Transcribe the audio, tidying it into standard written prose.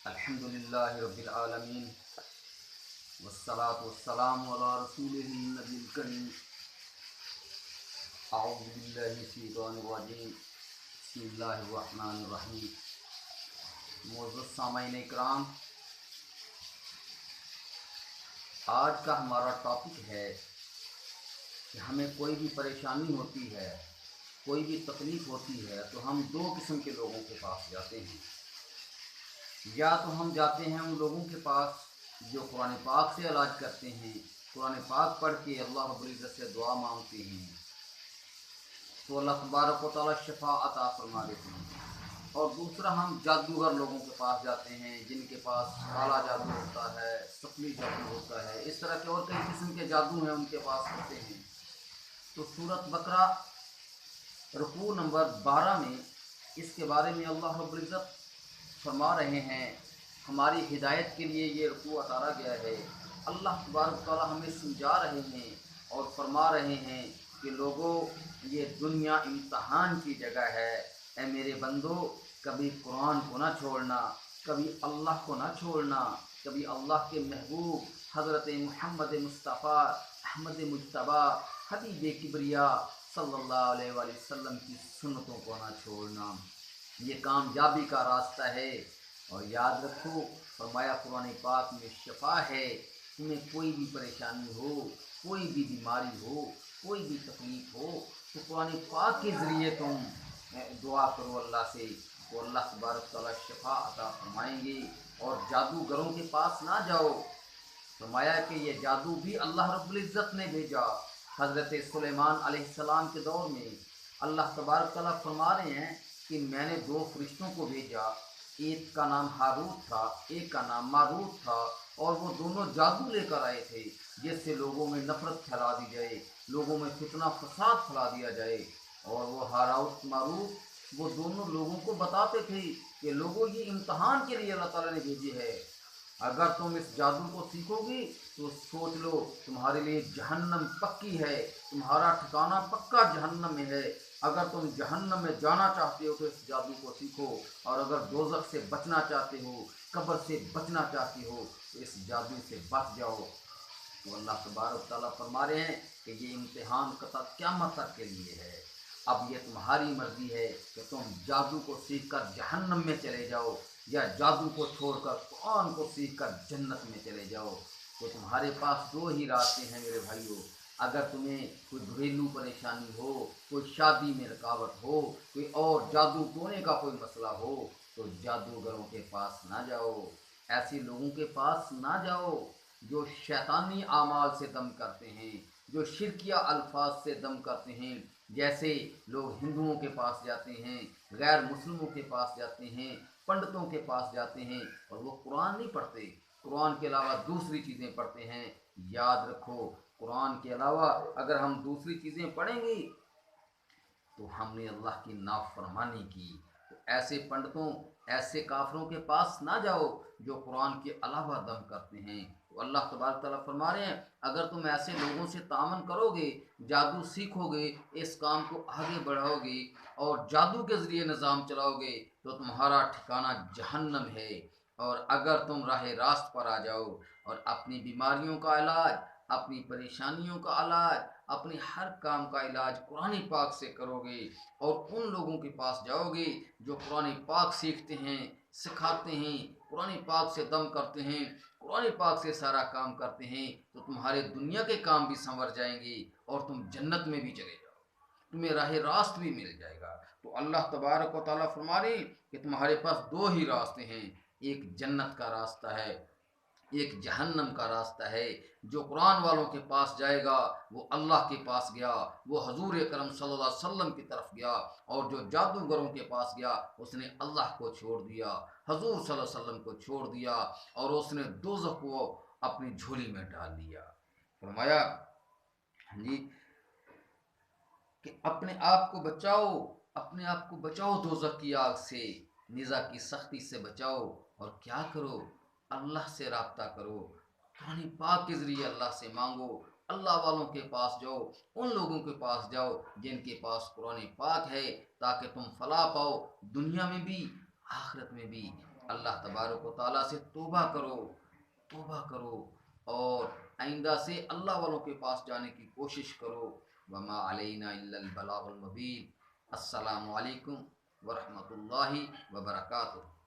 الحمدللہ رب العالمین والصلاة والسلام علی رسولہ النبی الکریم اعوذ باللہ من الشیطان الرجیم بسم اللہ الرحمن الرحیم۔ معزز سامعین اکرام، آج کا ہمارا ٹاپک ہے کہ ہمیں کوئی بھی پریشانی ہوتی ہے، کوئی بھی تکلیف ہوتی ہے تو ہم دو قسم کے لوگوں کے پاس جاتے ہیں۔ یا تو ہم جاتے ہیں ان لوگوں کے پاس جو قرآن پاک سے علاج کرتے ہیں، قرآن پاک پڑھ کے اللہ رب العزت سے دعا مانگتے ہیں تو اللہ تبارک و تعالی شفا عطا فرما دیتے ہیں۔ اور دوسرا ہم جادوگر لوگوں کے پاس جاتے ہیں جن کے پاس کالا جادو ہوتا ہے، سفلی جادو ہوتا ہے، اس طرح کے اور کئی قسم کے جادو ہیں ان کے پاس ہوتے ہیں۔ تو سورۃ بقرہ رکوع نمبر 12 میں اس کے بارے میں اللہ رب العزت فرما رہے ہیں، ہماری ہدایت کے لیے یہ رکوع اتارا گیا ہے۔ اللہ تبارک تعالیٰ ہمیں سمجھا رہے ہیں اور فرما رہے ہیں کہ لوگوں، یہ دنیا امتحان کی جگہ ہے۔ اے میرے بندو، کبھی قرآن کو نہ چھوڑنا، کبھی اللہ کو نہ چھوڑنا، کبھی اللہ کے محبوب حضرت محمد مصطفیٰ احمد مجتبیٰ حبیب کبریا صلی اللہ علیہ وآلہ وسلم کی سنتوں کو نہ چھوڑنا۔ یہ کامیابی کا راستہ ہے۔ اور یاد رکھو، فرمایا قرآن پاک میں شفا ہے۔ تمہیں کوئی بھی پریشانی ہو، کوئی بھی بیماری ہو، کوئی بھی تکلیف ہو تو قرآن پاک کے ذریعے تم دعا کرو اللہ سے، تو اللہ تبارک تعالیٰ شفا عطا فرمائیں گے۔ اور جادوگروں کے پاس نہ جاؤ۔ فرمایا کہ یہ جادو بھی اللہ رب العزت نے بھیجا۔ حضرت سلیمان علیہ السلام کے دور میں اللہ تبارک تعالیٰ فرما رہے ہیں کہ میں نے دو فرشتوں کو بھیجا، ایک کا نام ہاروت تھا، ایک کا نام ماروت تھا، اور وہ دونوں جادو لے کر آئے تھے جس سے لوگوں میں نفرت پھیلا دی جائے، لوگوں میں فتنہ فساد پھیلا دیا جائے۔ اور وہ ہاروت ماروت وہ دونوں لوگوں کو بتاتے تھے کہ لوگوں، یہ امتحان کے لیے اللہ تعالیٰ نے بھیجی ہے۔ اگر تم اس جادو کو سیکھو گی تو سوچ لو تمہارے لیے جہنم پکی ہے، تمہارا ٹھکانہ پکا جہنم میں ہے۔ اگر تم جہنم میں جانا چاہتے ہو تو اس جادو کو سیکھو، اور اگر دوزخ سے بچنا چاہتے ہو، قبر سے بچنا چاہتے ہو تو اس جادو سے بچ جاؤ۔ تو اللہ تبارک تعالیٰ فرما رہے ہیں کہ یہ امتحان قطع قیامت تک کے لیے ہے۔ اب یہ تمہاری مرضی ہے کہ تم جادو کو سیکھ کر جہنم میں چلے جاؤ یا جادو کو چھوڑ کر قرآن کو سیکھ کر جنت میں چلے جاؤ۔ تو تمہارے پاس دو ہی راستے ہیں میرے بھائیوں۔ اگر تمہیں کوئی گھریلو پریشانی ہو، کوئی شادی میں رکاوٹ ہو، کوئی اور جادو ٹونے کا کوئی مسئلہ ہو تو جادوگروں کے پاس نہ جاؤ، ایسے لوگوں کے پاس نہ جاؤ جو شیطانی اعمال سے دم کرتے ہیں، جو شرکیہ الفاظ سے دم کرتے ہیں۔ جیسے لوگ ہندوؤں کے پاس جاتے ہیں، غیر مسلموں کے پاس جاتے ہیں، پنڈتوں کے پاس جاتے ہیں اور وہ قرآن نہیں پڑھتے، قرآن کے علاوہ دوسری چیزیں پڑھتے ہیں۔ یاد رکھو، قرآن کے علاوہ اگر ہم دوسری چیزیں پڑھیں گی تو ہم نے اللہ کی نافرمانی کی۔ تو ایسے پنڈتوں، ایسے کافروں کے پاس نہ جاؤ جو قرآن کے علاوہ دم کرتے ہیں۔ تو اللہ تبارک تعالیٰ فرما رہے ہیں اگر تم ایسے لوگوں سے تعامل کرو گے، جادو سیکھو گے، اس کام کو آگے بڑھاؤ گے اور جادو کے ذریعے نظام چلاؤ گے تو تمہارا ٹھکانہ جہنم ہے۔ اور اگر تم راہ راست پر آ جاؤ اور اپنی بیماریوں کا علاج، اپنی پریشانیوں کا علاج، اپنے ہر کام کا علاج قرآن پاک سے کرو گے اور ان لوگوں کے پاس جاؤ گے جو قرآن پاک سیکھتے ہیں، سکھاتے ہیں، قرآن پاک سے دم کرتے ہیں، قرآن پاک سے سارا کام کرتے ہیں، تو تمہارے دنیا کے کام بھی سنور جائیں گے اور تم جنت میں بھی چلے جاؤ، تمہیں راہ راست بھی مل جائے گا۔ تو اللہ تبارک و تعالیٰ فرما رہے کہ تمہارے پاس دو ہی راستے ہیں، ایک جنت کا راستہ ہے، ایک جہنم کا راستہ ہے۔ جو قرآن والوں کے پاس جائے گا وہ اللہ کے پاس گیا، وہ حضور اکرم صلی اللہ علیہ وسلم کی طرف گیا، اور جو جادوگروں کے پاس گیا اس نے اللہ کو چھوڑ دیا، حضور صلی اللہ علیہ وسلم کو چھوڑ دیا، اور اس نے دوزخ کو اپنی جھولی میں ڈال لیا۔ فرمایا کہ اپنے آپ کو بچاؤ، اپنے آپ کو بچاؤ دوزخ کی آگ سے، نیزہ کی سختی سے بچاؤ، اور کیا کرو؟ اللہ سے رابطہ کرو، قرآن پاک کے ذریعے اللہ سے مانگو، اللہ والوں کے پاس جاؤ، ان لوگوں کے پاس جاؤ جن کے پاس قرآن پاک ہے، تاکہ تم فلاح پاؤ دنیا میں بھی آخرت میں بھی۔ اللہ تبارک و تعالیٰ سے توبہ کرو اور آئندہ سے اللہ والوں کے پاس جانے کی کوشش کرو۔ وما علینا الا البلاغ المبین۔ السلام علیکم ورحمۃ اللہ وبرکاتہ۔